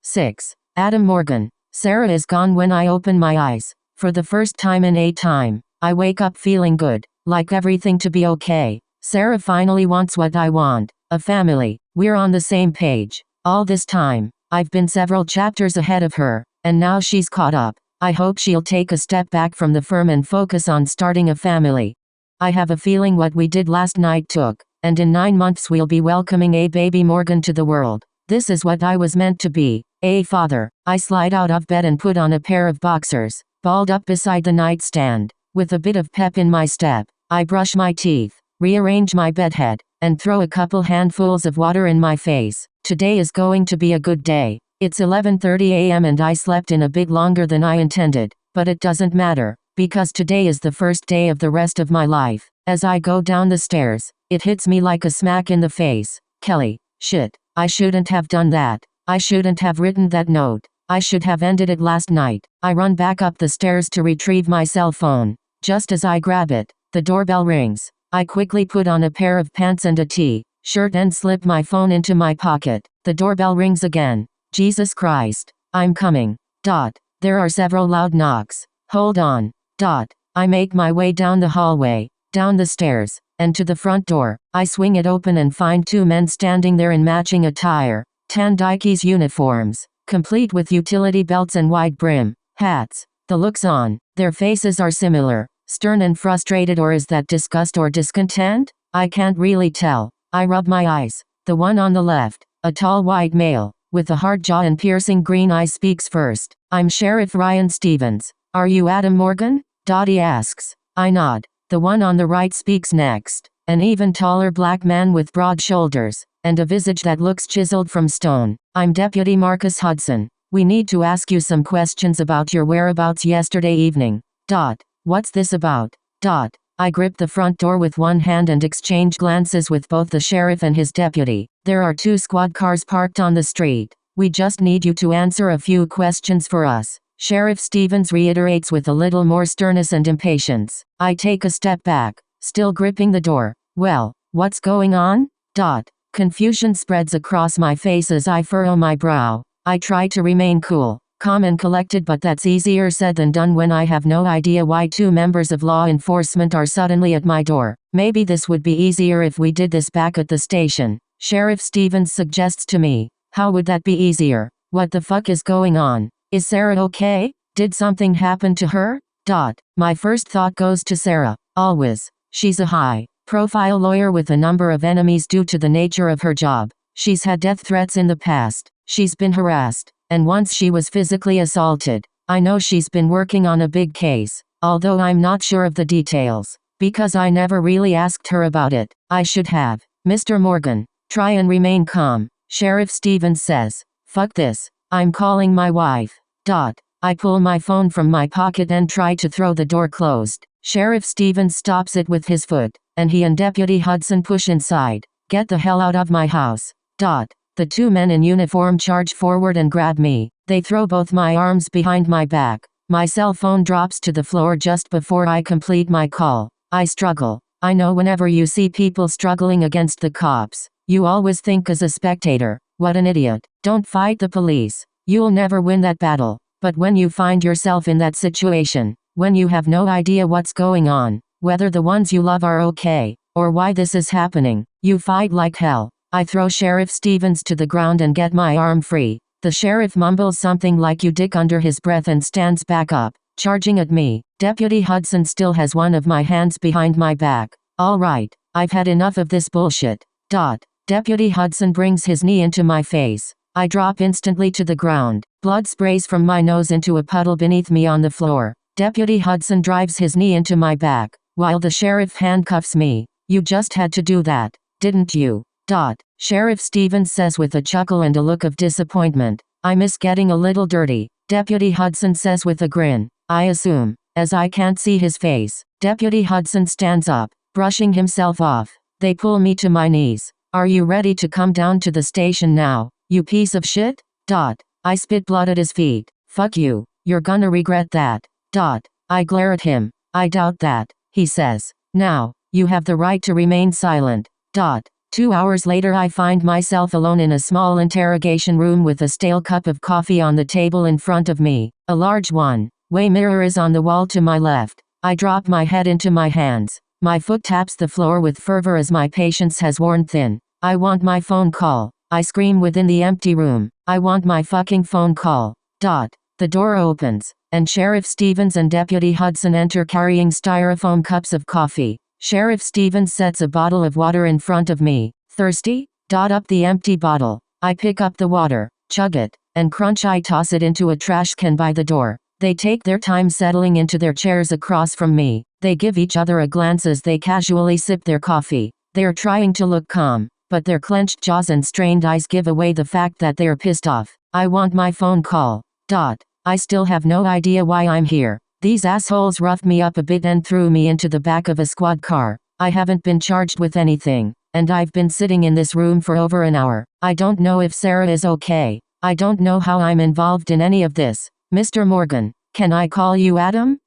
6. Adam Morgan. Sarah is gone when I open my eyes. For the first time in a time, I wake up feeling good, like everything to be okay. Sarah finally wants what I want, a family. We're on the same page. All this time, I've been several chapters ahead of her, and now she's caught up. I hope she'll take a step back from the firm and focus on starting a family. I have a feeling what we did last night took, and in 9 months we'll be welcoming a baby Morgan to the world. This is what I was meant to be, a father. I slide out of bed and put on a pair of boxers, balled up beside the nightstand. With a bit of pep in my step, I brush my teeth, rearrange my bedhead, and throw a couple handfuls of water in my face. Today is going to be a good day. It's 11:30 a.m. and I slept in a bit longer than I intended, but it doesn't matter, because today is the first day of the rest of my life. As I go down the stairs, it hits me like a smack in the face. Kelly, shit. I shouldn't have done that. I shouldn't have written that note. I should have ended it last night. I run back up the stairs to retrieve my cell phone. Just as I grab it, the doorbell rings. I quickly put on a pair of pants and a t-shirt and slip my phone into my pocket. The doorbell rings again. Jesus Christ. I'm coming. There are several loud knocks. Hold on. I make my way down the hallway, down the stairs, and to the front door. I swing it open and find 2 men standing there in matching attire, tan Dikes uniforms, complete with utility belts and wide brim hats. The looks on their faces are similar, stern and frustrated, or is that disgust or discontent? I can't really tell. I rub my eyes. The one on the left, a tall white male, with a hard jaw and piercing green eyes, speaks first. I'm Sheriff Ryan Stevens. Are you Adam Morgan? He asks. I nod. The one on the right speaks next. An even taller black man with broad shoulders, and a visage that looks chiseled from stone. I'm Deputy Marcus Hudson. We need to ask you some questions about your whereabouts yesterday evening. What's this about? I grip the front door with one hand and exchange glances with both the sheriff and his deputy. There are 2 squad cars parked on the street. We just need you to answer a few questions for us. Sheriff Stevens reiterates with a little more sternness and impatience. I take a step back, still gripping the door. Well, what's going on? Confusion spreads across my face as I furrow my brow. I try to remain cool, calm and collected, but that's easier said than done when I have no idea why 2 members of law enforcement are suddenly at my door. Maybe this would be easier if we did this back at the station, Sheriff Stevens suggests to me. How would that be easier? What the fuck is going on? Is Sarah okay? Did something happen to her? My first thought goes to Sarah. Always. She's a high-profile lawyer with a number of enemies due to the nature of her job. She's had death threats in the past. She's been harassed. And once she was physically assaulted. I know she's been working on a big case, although I'm not sure of the details, because I never really asked her about it. I should have. Mr. Morgan, try and remain calm, Sheriff Stevens says. Fuck this. I'm calling my wife. I pull my phone from my pocket and try to throw the door closed. Sheriff Stevens stops it with his foot, and he and Deputy Hudson push inside. Get the hell out of my house. The 2 men in uniform charge forward and grab me. They throw both my arms behind my back. My cell phone drops to the floor just before I complete my call. I struggle. I know whenever you see people struggling against the cops, you always think as a spectator, what an idiot. Don't fight the police. You'll never win that battle. But when you find yourself in that situation, when you have no idea what's going on, whether the ones you love are okay, or why this is happening, you fight like hell. I throw Sheriff Stevens to the ground and get my arm free. The sheriff mumbles something like "you dick" under his breath and stands back up, charging at me. Deputy Hudson still has one of my hands behind my back. All right, I've had enough of this bullshit. Deputy Hudson brings his knee into my face. I drop instantly to the ground. Blood sprays from my nose into a puddle beneath me on the floor. Deputy Hudson drives his knee into my back, while the sheriff handcuffs me. You just had to do that, didn't you? Sheriff Stevens says with a chuckle and a look of disappointment. I miss getting a little dirty, Deputy Hudson says with a grin. I assume, as I can't see his face. Deputy Hudson stands up, brushing himself off. They pull me to my knees. Are you ready to come down to the station now, you piece of shit? I spit blood at his feet. Fuck you, you're gonna regret that. I glare at him. I doubt that, he says. Now, you have the right to remain silent. 2 hours later I find myself alone in a small interrogation room with a stale cup of coffee on the table in front of me. A large one-way mirror is on the wall to my left. I drop my head into my hands. My foot taps the floor with fervor as my patience has worn thin. I want my phone call. I scream within the empty room. I want my fucking phone call. The door opens, and Sheriff Stevens and Deputy Hudson enter carrying styrofoam cups of coffee. Sheriff Stevens sets a bottle of water in front of me. Thirsty? Up the empty bottle. I pick up the water, chug it, and crunch. I toss it into a trash can by the door. They take their time settling into their chairs across from me. They give each other a glance as they casually sip their coffee. They're trying to look calm, but their clenched jaws and strained eyes give away the fact that they're pissed off. I want my phone call. I still have no idea why I'm here. These assholes roughed me up a bit and threw me into the back of a squad car. I haven't been charged with anything, and I've been sitting in this room for over an hour. I don't know if Sarah is okay. I don't know how I'm involved in any of this. Mr. Morgan, can I call you Adam?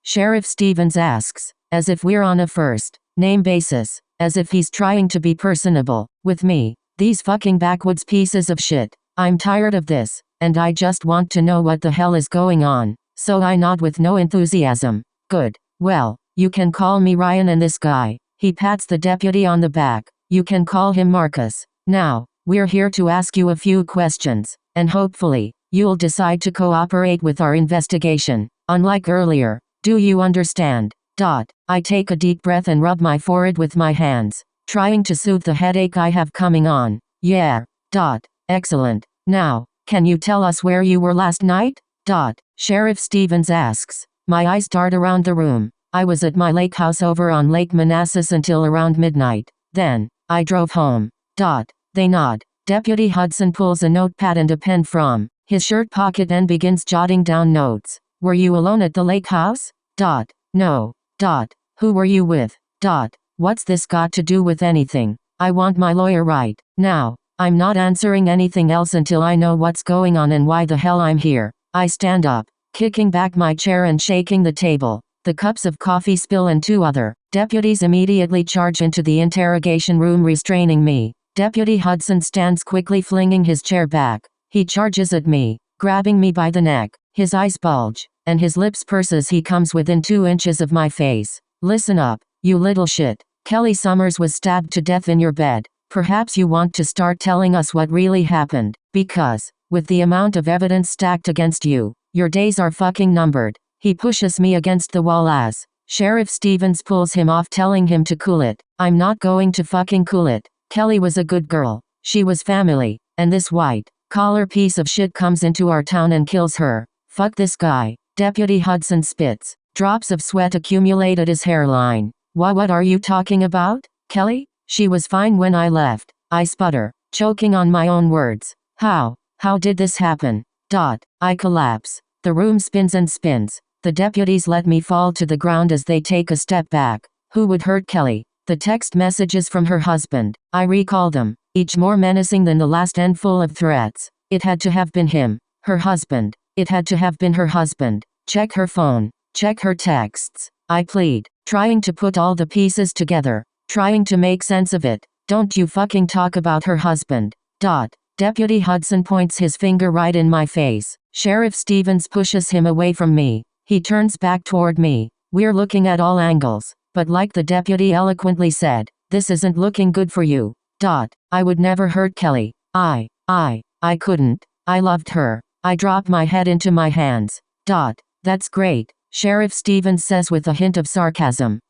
Sheriff Stevens asks, as if we're on a first-name basis, as if he's trying to be personable with me. These fucking backwoods pieces of shit. I'm tired of this, and I just want to know what the hell is going on. So I nod with no enthusiasm. Good. Well, you can call me Ryan, and this guy, he pats the deputy on the back, you can call him Marcus. Now, we're here to ask you a few questions, and hopefully, you'll decide to cooperate with our investigation. Unlike earlier, do you understand? I take a deep breath and rub my forehead with my hands, trying to soothe the headache I have coming on. Yeah. Excellent. Now, can you tell us where you were last night? Sheriff Stevens asks. My eyes dart around the room. I was at my lake house over on Lake Manassas until around midnight. Then, I drove home. They nod. Deputy Hudson pulls a notepad and a pen from his shirt pocket and begins jotting down notes. Were you alone at the lake house? No. Who were you with? What's this got to do with anything? I want my lawyer right now. I'm not answering anything else until I know what's going on and why the hell I'm here. I stand up, kicking back my chair and shaking the table. The cups of coffee spill and 2 other deputies immediately charge into the interrogation room, restraining me. Deputy Hudson stands quickly, flinging his chair back. He charges at me, grabbing me by the neck. His eyes bulge, and his lips purse as he comes within 2 inches of my face. Listen up, you little shit. Kelly Summers was stabbed to death in your bed. Perhaps you want to start telling us what really happened, because, with the amount of evidence stacked against you, your days are fucking numbered. He pushes me against the wall as Sheriff Stevens pulls him off, telling him to cool it. I'm not going to fucking cool it. Kelly was a good girl. She was family, and this white-collar piece of shit comes into our town and kills her. Fuck this guy. Deputy Hudson spits. Drops of sweat accumulate at his hairline. What are you talking about? Kelly? She was fine when I left. I sputter, choking on my own words. How did this happen? I collapse. The room spins and spins. The deputies let me fall to the ground as they take a step back. Who would hurt Kelly? The text messages from her husband. I recall them, each more menacing than the last and full of threats. It had to have been him. Her husband. It had to have been her husband. Check her phone. Check her texts. I plead, trying to put all the pieces together. Trying to make sense of it. Don't you fucking talk about her husband. Deputy Hudson points his finger right in my face. Sheriff Stevens pushes him away from me. He turns back toward me. We're looking at all angles, but like the deputy eloquently said, this isn't looking good for you. I would never hurt Kelly. I couldn't. I loved her. I drop my head into my hands. That's great, Sheriff Stevens says with a hint of sarcasm.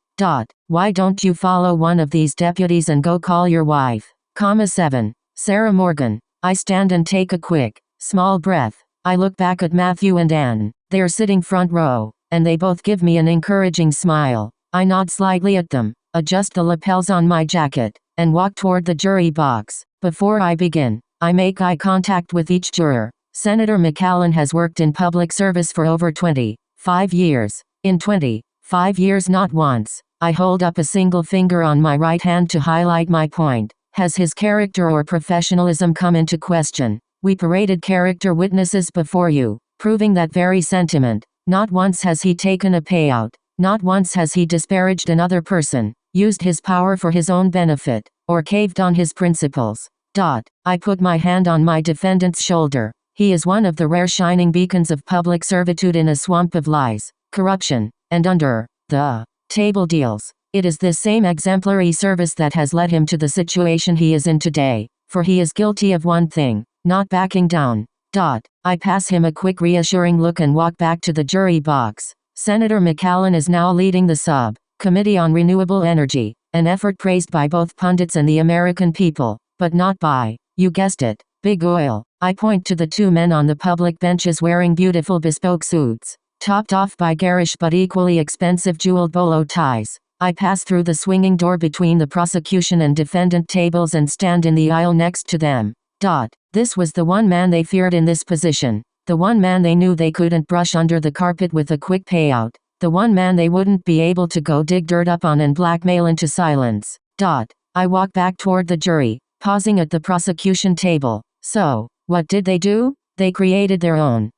Why don't you follow one of these deputies and go call your wife? 7. Sarah Morgan. I stand and take a quick, small breath. I look back at Matthew and Anne. They're sitting front row, and they both give me an encouraging smile. I nod slightly at them, adjust the lapels on my jacket, and walk toward the jury box. Before I begin, I make eye contact with each juror. Senator McAllen has worked in public service for over 25 years. In 25 years, not once. I hold up a single finger on my right hand to highlight my point. Has his character or professionalism come into question? We paraded character witnesses before you, proving that very sentiment. Not once has he taken a payout. Not once has he disparaged another person. used his power for his own benefit, or caved on his principles. I put my hand on my defendant's shoulder. He is one of the rare shining beacons of public servitude in a swamp of lies, corruption, and under the table deals. It is this same exemplary service that has led him to the situation he is in today, for he is guilty of one thing, not backing down. I pass him a quick reassuring look and walk back to the jury box. Senator McAllen is now leading the Committee on Renewable Energy, an effort praised by both pundits and the American people, but not by, you guessed it, Big Oil. I point to the two men on the public benches wearing beautiful bespoke suits, topped off by garish but equally expensive jeweled bolo ties. I pass through the swinging door between the prosecution and defendant tables and stand in the aisle next to them. This was the one man they feared in this position, the one man they knew they couldn't brush under the carpet with a quick payout, the one man they wouldn't be able to go dig dirt up on and blackmail into silence. I walk back toward the jury, pausing at the prosecution table. So, what did they do? They created their own.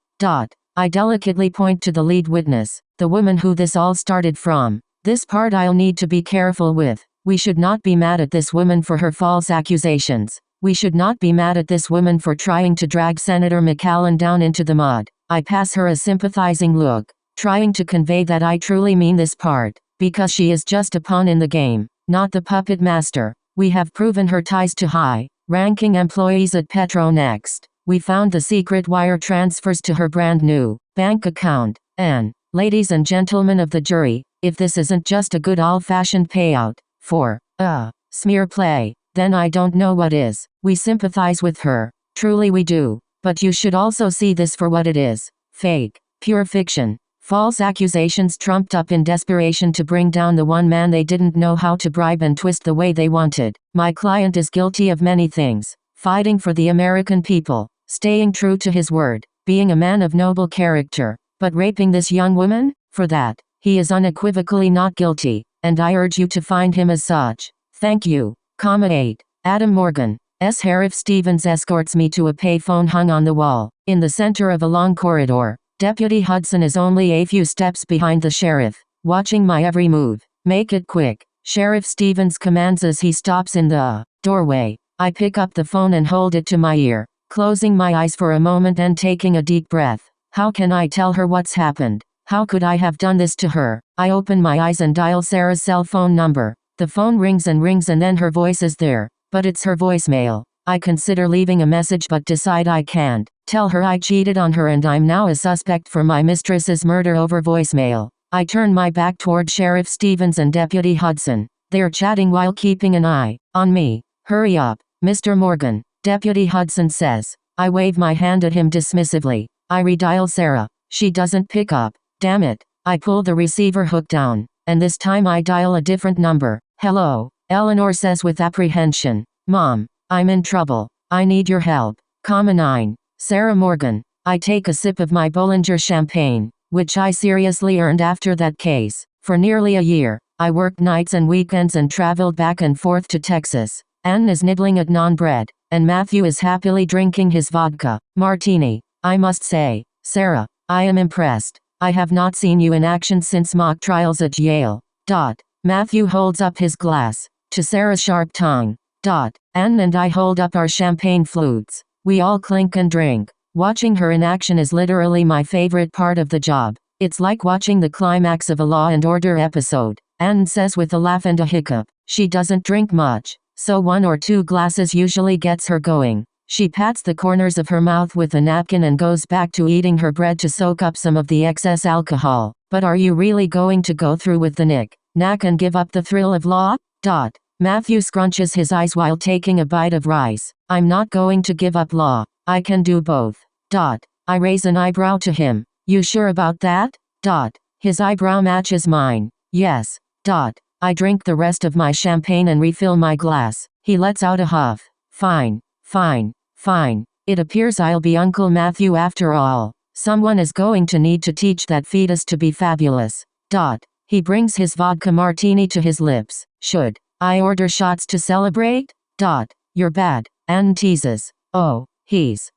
I delicately point to the lead witness, the woman who this all started from. This part I'll need to be careful with. We should not be mad at this woman for her false accusations. We should not be mad at this woman for trying to drag Senator McAllen down into the mud. I pass her a sympathizing look, trying to convey that I truly mean this part, because she is just a pawn in the game, not the puppet master. We have proven her ties to high-ranking employees at Petro Next. We found the secret wire transfers to her brand new bank account. And, ladies and gentlemen of the jury, if this isn't just a good old-fashioned payout for a smear play, then I don't know what is. We sympathize with her. Truly we do. But you should also see this for what it is. Fake. Pure fiction. False accusations trumped up in desperation to bring down the one man they didn't know how to bribe and twist the way they wanted. My client is guilty of many things. Fighting for the American people. Staying true to his word. Being a man of noble character. But raping this young woman? For that, he is unequivocally not guilty. And I urge you to find him as such. Thank you. 8. Adam Morgan. Sheriff Stevens escorts me to a payphone hung on the wall, in the center of a long corridor. Deputy Hudson is only a few steps behind the sheriff, watching my every move. Make it quick, Sheriff Stevens commands as he stops in the doorway. I pick up the phone and hold it to my ear, closing my eyes for a moment and taking a deep breath. How can I tell her what's happened? How could I have done this to her? I open my eyes and dial Sarah's cell phone number. The phone rings and then her voice is there, but it's her voicemail. I consider leaving a message but decide I can't. Tell her I cheated on her and I'm now a suspect for my mistress's murder over voicemail. I turn my back toward Sheriff Stevens and Deputy Hudson. They're chatting while keeping an eye on me. Hurry up, Mr. Morgan, Deputy Hudson says. I wave my hand at him dismissively. I redial Sarah. She doesn't pick up. Damn it. I pull the receiver hook down, and this time I dial a different number. Hello, Eleanor says with apprehension. Mom, I'm in trouble. I need your help. 9. Sarah Morgan. I take a sip of my Bollinger champagne, which I seriously earned after that case. For nearly a year, I worked nights and weekends and traveled back and forth to Texas. Ann is nibbling at naan bread, and Matthew is happily drinking his vodka martini. I must say, Sarah, I am impressed. I have not seen you in action since mock trials at Yale. Matthew holds up his glass to Sarah's sharp tongue. Ann and I hold up our champagne flutes. We all clink and drink. Watching her in action is literally my favorite part of the job. It's like watching the climax of a Law and Order episode. Ann says with a laugh and a hiccup. She doesn't drink much, so 1 or 2 glasses usually gets her going. She pats the corners of her mouth with a napkin and goes back to eating her bread to soak up some of the excess alcohol. But are you really going to go through with the knack and give up the thrill of law? Matthew scrunches his eyes while taking a bite of rice. I'm not going to give up law. I can do both. I raise an eyebrow to him. You sure about that? His eyebrow matches mine. Yes. I drink the rest of my champagne and refill my glass. He lets out a huff. Fine. It appears I'll be Uncle Matthew after all. Someone is going to need to teach that fetus to be fabulous. He brings his vodka martini to his lips. Should I order shots to celebrate? You're bad, Ann teases. Oh, he's.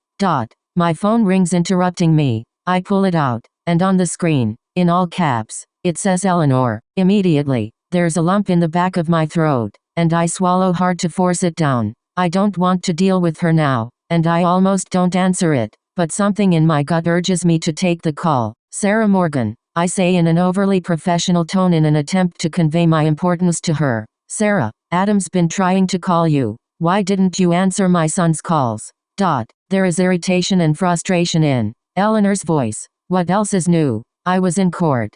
My phone rings interrupting me. I pull it out, and on the screen, in all caps, it says Eleanor. Immediately, There's a lump in the back of my throat, and I swallow hard to force it down. I don't want to deal with her now, and I almost don't answer it, but something in my gut urges me to take the call. Sarah Morgan, I say in an overly professional tone in an attempt to convey my importance to her. Sarah, Adam's been trying to call you. Why didn't you answer my son's calls? There is irritation and frustration in Eleanor's voice. What else is new? I was in court.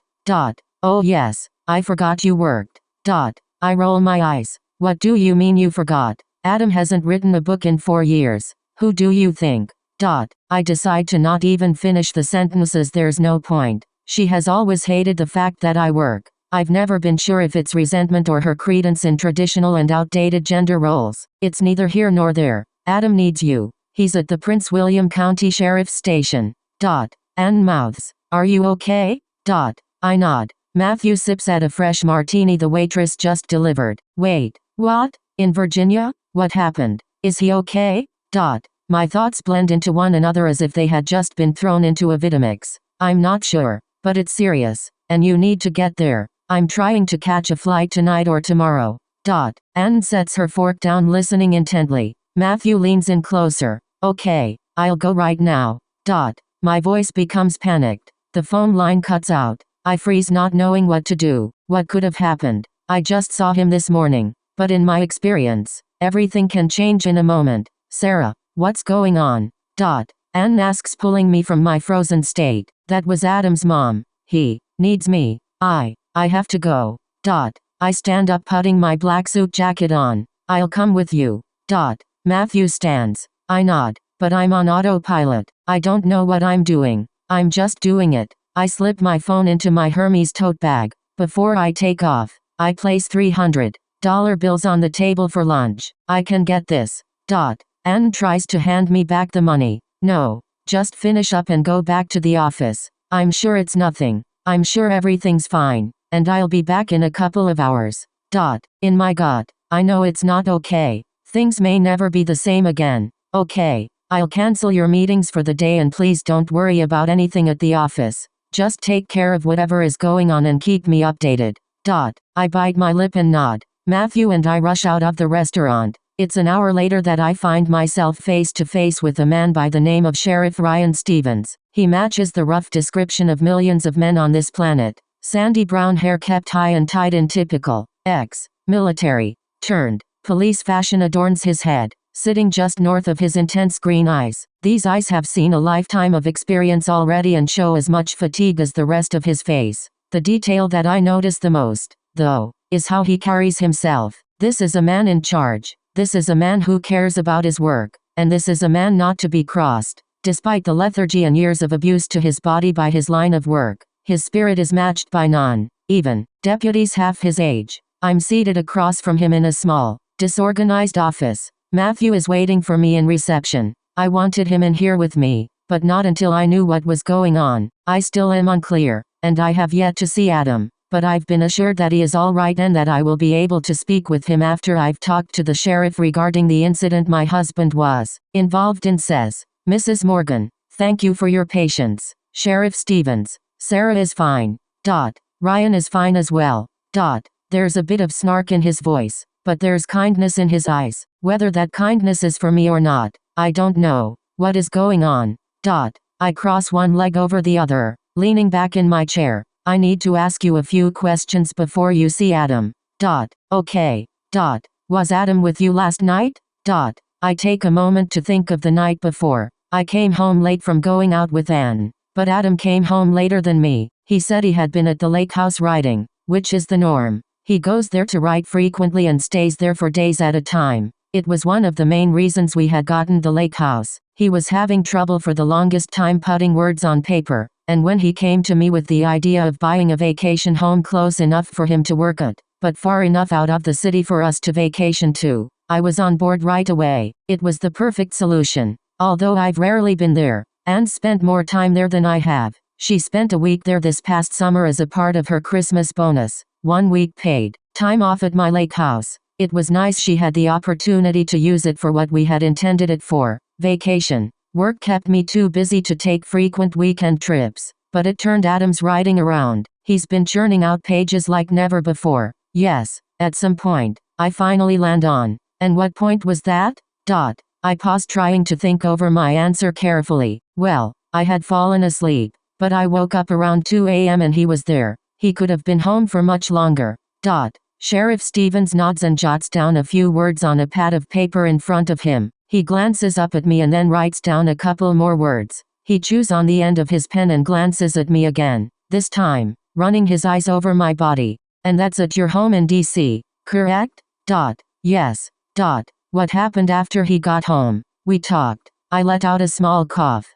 Oh yes, I forgot you worked. I roll my eyes. What do you mean you forgot? Adam hasn't written a book in 4 years. Who do you think? I decide to not even finish the sentences, there's no point. She has always hated the fact that I work. I've never been sure if it's resentment or her credence in traditional and outdated gender roles. It's neither here nor there. Adam needs you. He's at the Prince William County Sheriff's Station. Anne mouths. Are you okay? I nod. Matthew sips at a fresh martini the waitress just delivered. Wait, what? In Virginia? What happened? Is he okay? My thoughts blend into one another as if they had just been thrown into a Vitamix. I'm not sure, but it's serious, and you need to get there. I'm trying to catch a flight tonight or tomorrow. Anne sets her fork down, listening intently. Matthew leans in closer. Okay, I'll go right now. My voice becomes panicked. The phone line cuts out. I freeze, not knowing what to do. What could have happened? I just saw him this morning, but in my experience, everything can change in a moment. Sarah, what's going on? Anne asks, pulling me from my frozen state. That was Adam's mom. He needs me. I have to go. I stand up, putting my black suit jacket on. I'll come with you. Matthew stands. I nod, but I'm on autopilot. I don't know what I'm doing. I'm just doing it. I slip my phone into my Hermes tote bag. Before I take off, I place $300 bills on the table for lunch. I can get this. Anne tries to hand me back the money. No, just finish up and go back to the office. I'm sure it's nothing. I'm sure everything's fine, and I'll be back in a couple of hours. In my gut, I know it's not okay. Things may never be the same again. Okay, I'll cancel your meetings for the day, and please don't worry about anything at the office. Just take care of whatever is going on and keep me updated. I bite my lip and nod. Matthew and I rush out of the restaurant. It's an hour later that I find myself face to face with a man by the name of Sheriff Ryan Stevens. He matches the rough description of millions of men on this planet. Sandy brown hair kept high and tied in typical ex-military turned police fashion adorns his head, sitting just north of his intense green eyes. These eyes have seen a lifetime of experience already and show as much fatigue as the rest of his face. The detail that I notice the most, though, is how he carries himself. This is a man in charge. This is a man who cares about his work, and this is a man not to be crossed. Despite the lethargy and years of abuse to his body by his line of work, his spirit is matched by none, even deputies half his age. I'm seated across from him in a small, disorganized office. Matthew is waiting for me in reception. I wanted him in here with me, but not until I knew what was going on. I still am unclear, and I have yet to see Adam. But I've been assured that he is all right and that I will be able to speak with him after I've talked to the sheriff regarding the incident my husband was involved in. Says Mrs. Morgan, thank you for your patience. Sheriff Stevens, Sarah is fine. Ryan is fine as well. There's a bit of snark in his voice, but there's kindness in his eyes. Whether that kindness is for me or not, I don't know. What is going on? I cross one leg over the other, leaning back in my chair. I need to ask you a few questions before you see Adam. Okay. Was Adam with you last night? I take a moment to think of the night before. I came home late from going out with Anne, but Adam came home later than me. He said he had been at the lake house riding, which is the norm. He goes there to ride frequently and stays there for days at a time. It was one of the main reasons we had gotten the lake house. He was having trouble for the longest time putting words on paper, and when he came to me with the idea of buying a vacation home close enough for him to work at, but far enough out of the city for us to vacation to, I was on board right away. It was the perfect solution. Although I've rarely been there, Anne spent more time there than I have. She spent a week there this past summer as a part of her Christmas bonus. 1 week paid time off at my lake house. It was nice she had the opportunity to use it for what we had intended it for, vacation. Work kept me too busy to take frequent weekend trips, but it turned Adam's riding around. He's been churning out pages like never before. Yes, at some point, I finally land on. And what point was that? I paused, trying to think over my answer carefully. Well, I had fallen asleep, but I woke up around 2 a.m. and he was there. He could have been home for much longer. Sheriff Stevens nods and jots down a few words on a pad of paper in front of him. He glances up at me and then writes down a couple more words. He chews on the end of his pen and glances at me again, this time, running his eyes over my body. And that's at your home in D.C., correct? Yes. What happened after he got home? We talked. I let out a small cough.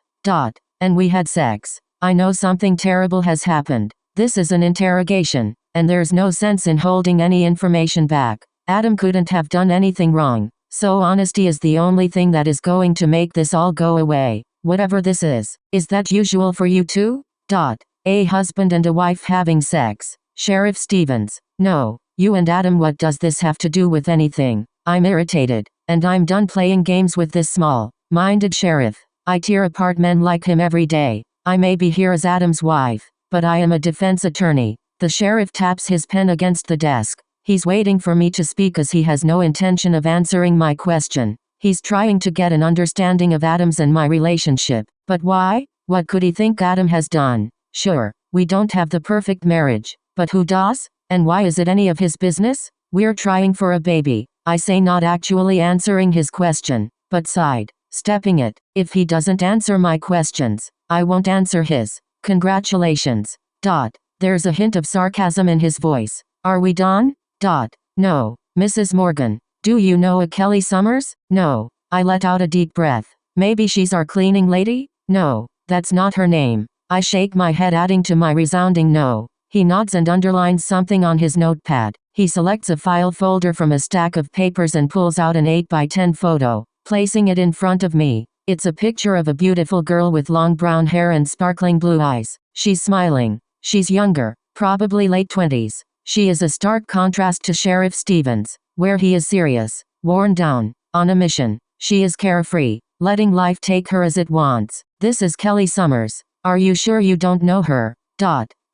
And we had sex. I know something terrible has happened. This is an interrogation, and there's no sense in holding any information back. Adam couldn't have done anything wrong, so honesty is the only thing that is going to make this all go away. Whatever this is that usual for you too? A husband and a wife having sex. Sheriff Stevens. No, you and Adam, what does this have to do with anything? I'm irritated, and I'm done playing games with this small-minded sheriff. I tear apart men like him every day. I may be here as Adam's wife, but I am a defense attorney. The sheriff taps his pen against the desk. He's waiting for me to speak as he has no intention of answering my question. He's trying to get an understanding of Adam's and my relationship. But why? What could he think Adam has done? Sure, we don't have the perfect marriage. But who does? And why is it any of his business? We're trying for a baby. I say, not actually answering his question, but stepping it. If he doesn't answer my questions, I won't answer his. Congratulations. There's a hint of sarcasm in his voice. Are we done? No, Mrs. Morgan. Do you know a Kelly Summers? No. I let out a deep breath. Maybe she's our cleaning lady? No, that's not her name. I shake my head, adding to my resounding no. He nods and underlines something on his notepad. He selects a file folder from a stack of papers and pulls out an 8x10 photo, placing it in front of me. It's a picture of a beautiful girl with long brown hair and sparkling blue eyes. She's smiling. She's younger, probably late 20s. She is a stark contrast to Sheriff Stevens, where he is serious, worn down, on a mission. She is carefree, letting life take her as it wants. This is Kelly Summers. Are you sure you don't know her?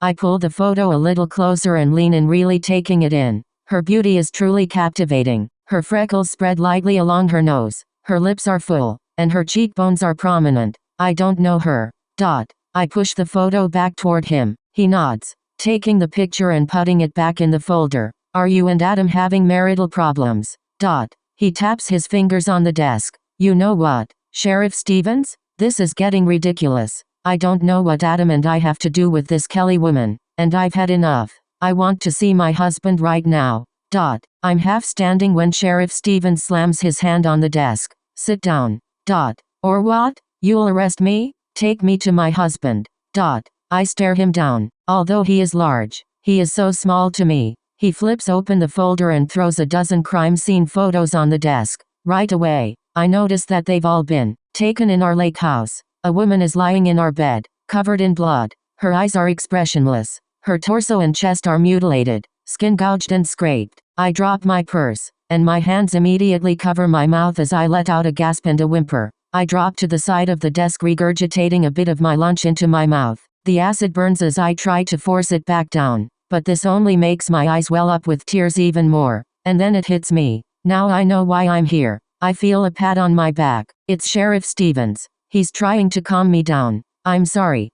I pull the photo a little closer and lean in, really taking it in. Her beauty is truly captivating. Her freckles spread lightly along her nose. Her lips are full, and her cheekbones are prominent. I don't know her. I push the photo back toward him. He nods, taking the picture and putting it back in the folder. Are you and Adam having marital problems? He taps his fingers on the desk. You know what, Sheriff Stevens? This is getting ridiculous. I don't know what Adam and I have to do with this Kelly woman, and I've had enough. I want to see my husband right now. I'm half standing when Sheriff Stevens slams his hand on the desk. Sit down. Or what? You'll arrest me? Take me to my husband. I stare him down. Although he is large, he is so small to me. He flips open the folder and throws a dozen crime scene photos on the desk. Right away, I notice that they've all been taken in our lake house. A woman is lying in our bed, covered in blood. Her eyes are expressionless. Her torso and chest are mutilated, skin gouged and scraped. I drop my purse, and my hands immediately cover my mouth as I let out a gasp and a whimper. I drop to the side of the desk, regurgitating a bit of my lunch into my mouth. The acid burns as I try to force it back down, but this only makes my eyes well up with tears even more. And then it hits me. Now I know why I'm here. I feel a pat on my back. It's Sheriff Stevens. He's trying to calm me down. I'm sorry.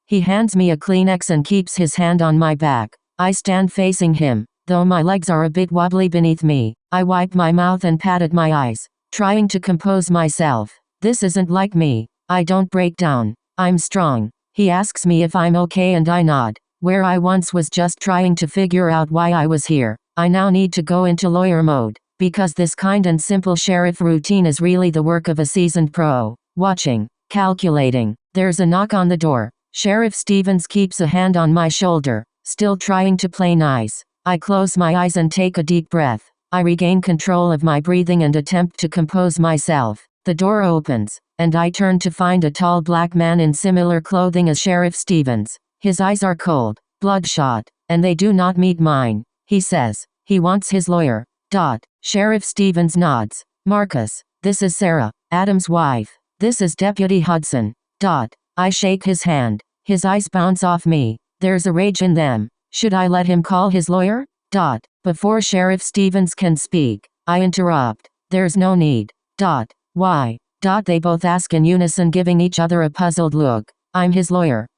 He hands me a Kleenex and keeps his hand on my back. I stand facing him, though my legs are a bit wobbly beneath me. I wipe my mouth and pat at my eyes, trying to compose myself. This isn't like me. I don't break down. I'm strong. He asks me if I'm okay and I nod. Where I once was just trying to figure out why I was here, I now need to go into lawyer mode, because this kind and simple sheriff routine is really the work of a seasoned pro. Watching, calculating. There's a knock on the door. Sheriff Stevens keeps a hand on my shoulder, still trying to play nice. I close my eyes and take a deep breath. I regain control of my breathing and attempt to compose myself. The door opens, and I turn to find a tall black man in similar clothing as Sheriff Stevens. His eyes are cold, bloodshot, and they do not meet mine. He says he wants his lawyer. Sheriff Stevens nods. Marcus, this is Sarah, Adam's wife. This is Deputy Hudson. I shake his hand. His eyes bounce off me. There's a rage in them. Should I let him call his lawyer? Before Sheriff Stevens can speak, I interrupt. There's no need. Why? They both ask in unison, giving each other a puzzled look. I'm his lawyer.